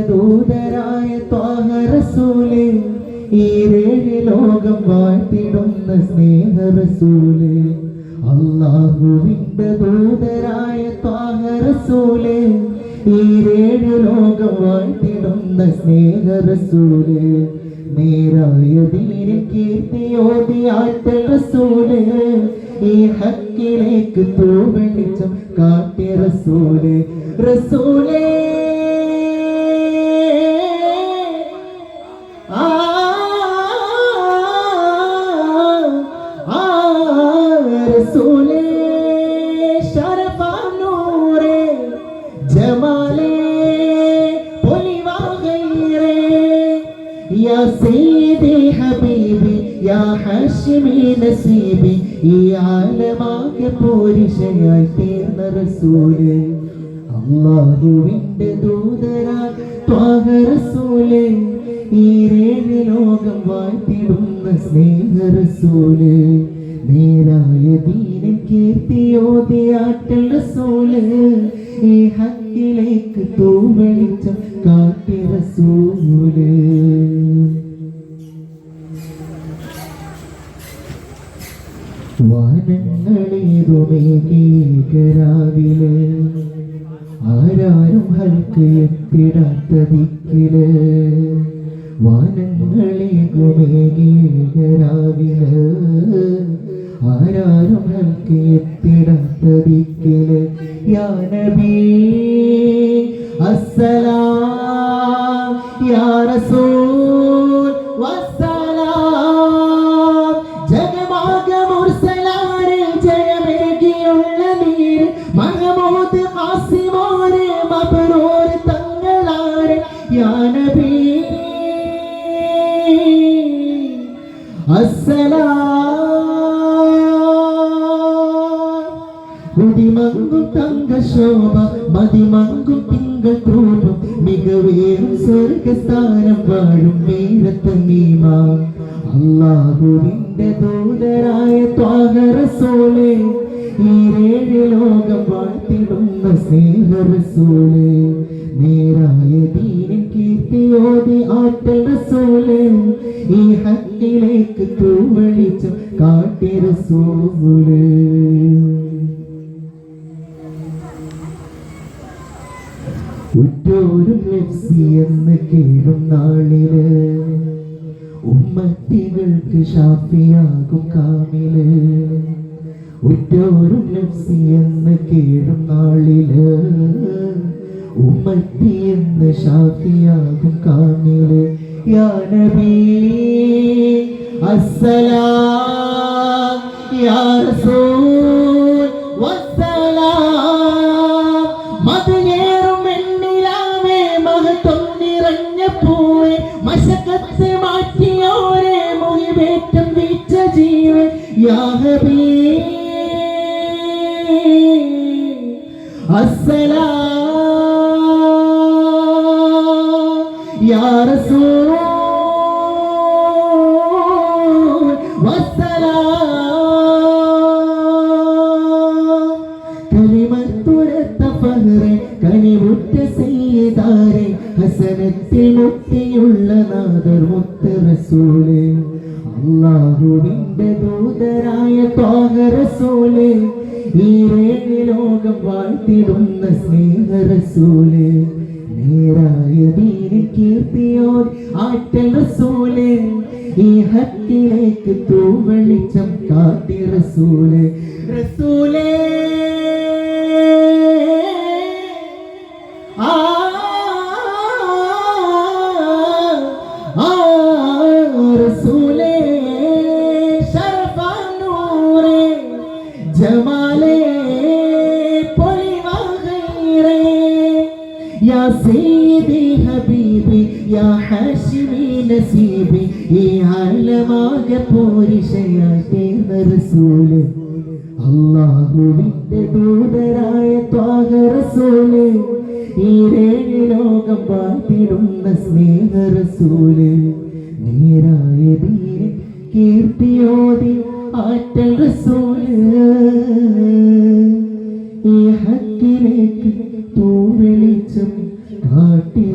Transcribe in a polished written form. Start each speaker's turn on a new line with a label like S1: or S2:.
S1: ദൂതരായ ത്വാഹ റസൂലേ, ഈരേഴ് ലോകം വാഴ്ത്തിടുന്ന സ്നേഹ റസൂലേ. അല്ലാഹുവിന്റെ ദൂതരായ ത്വാഹ റസൂലേ, ഈരേഴ് ലോകം വാഴ്ത്തിടുന്ന സ്നേഹ റസൂലേ. നേരായ ദീനിൽ കീർത്തിയോതി ആറ്റൽ റസൂലേ, ഈ ഹക്കിലേക്ക് തൂവെളിച്ചം കാട്ടിയ റസൂലേ. റസൂലേ റസൂലേ ശരഫാനൂരേ ജമാലേ പൊലിവാഗൈരേ യാ സയ്യിദി ഹബീബി യാ ഹാഷിമി നസീബി, ഈ ആലമാകെ പോരിശയായി തീർന്ന റസൂലേ. അല്ലാഹുവിന്റെ ദൂതരായ ത്വാഹ റസൂലേ, ഈരേഴ് ലോകം വാഴ്ത്തിടുന്ന സ്നേഹ റസൂലേ. നേരായ ദീനിൽ കീർത്തിയോതി ആറ്റൽ റസൂലേ, ഈ ഹക്കിലേക്ക് തൂവെളിച്ചം കാട്ടിയ റസൂലേ. വാനങ്ങളേതുമേകീകരാവില്, ആരാരും ഹൽക്ക് എത്തിടാത്ത ദിക്കില്. വാനങ്ങളേകുമേകീകരാവില്, ആരാരും ഹൽക്ക് എത്തിടാത്ത ദിക്കില്. യാ നബി അസ്സലാം, യാ റസൂൽ വസ്സലാം. ജഗമാകെ മുർസലാരെ ജയമേകിയുള്ള നീർ, മഹമൂദ് ഖാസിമോരെ മബ്റൂർ തങ്ങളാരെ. യാ നബി മതിമങ്കും തങ്കശോഭ, മതിമങ്കും തിങ്കൾ ത്രൂപം, മികവേറും സ്വർഗസ്ഥാനം വാഴും വീരത്തന്നീമ. അല്ലാഹുവിന്റെ ദൂതരായ ത്വാഹ റസൂലേ, ഈരേഴ് ലോകം വാഴ്ത്തിടുന്ന സ്നേഹ റസൂലേ. നേരായ ദീനിൽ കീർത്തിയോതി ആറ്റൽ റസൂലേ, ഈ ഹക്കിലേക്ക് തൂവെളിച്ചം കാട്ടിയ റസൂലേ. ഉറ്റോരും നഫ്സി എന്ന് കേടും നാളില്, ഉമ്മത്തികൾക്ക് ഷാഫിയാകും കാമില്. ഉറ്റോരും നഫ്സി എന്ന് കേടും നാളില്, ഉമ്മത്തി എന്ന് ഷാഫിയാകും കാമില്. യാ നബി അസ്സലാം, യാ റസൂൽ വസ്സലാം. മദനേറും എണ്ണിലാവേ മഹത്വം നിറഞ്ഞ പൂവേ, മശക്കത്ത് മാറ്റിയോരേ മുഹിബേറ്റം വീച്ച ജീവൻ. യാ ഹബീബ് അസ്സലാം, യാ റസൂൽ വസ്സലാം. കലിമത്തുരത്ത ഫഹ്റെ കനിവുറ്റ സയ്യിദാരെ, ഹസനത്തിൽ മുക്തിയുള്ള നാദർ മുത്ത് റസൂലേ. അല്ലാഹുവിന്റെ ദൂതരായ ത്വാഹ റസൂലേ, ഈരേഴ് ലോകം വാഴ്ത്തിടുന്ന സ്നേഹ റസൂലേ. നേരായ ദീനിൽ കീർത്തിയോതി ആറ്റൽ റസൂലേ, ഈ ഹക്കിലേക്ക് തൂവെളിച്ചം കാട്ടിയ റസൂലേ. റസൂലേ റസൂലേ ശരഫാനൂരേ ജമാലേ പൊലിവാഗൈരേ യാ സയ്യിദി ഹബീബി യാ ഹാഷിമി നസീബി, ഈ ആലമാകെ പോരിശയായി തീർന്ന റസൂലേ. അല്ലാഹുവിന്റെ ദൂതരായ ത്വാഹ റസൂലേ, ഈരേഴ് ലോകം വാഴ്ത്തിടുന്ന സ്നേഹ റസൂലേ. നേരായ ദീനിൽ കീർത്തിയോതി ആറ്റൽ റസൂലേ, ഈ ഹക്കിലേക്ക് തൂവെളിച്ചം കാട്ടിയ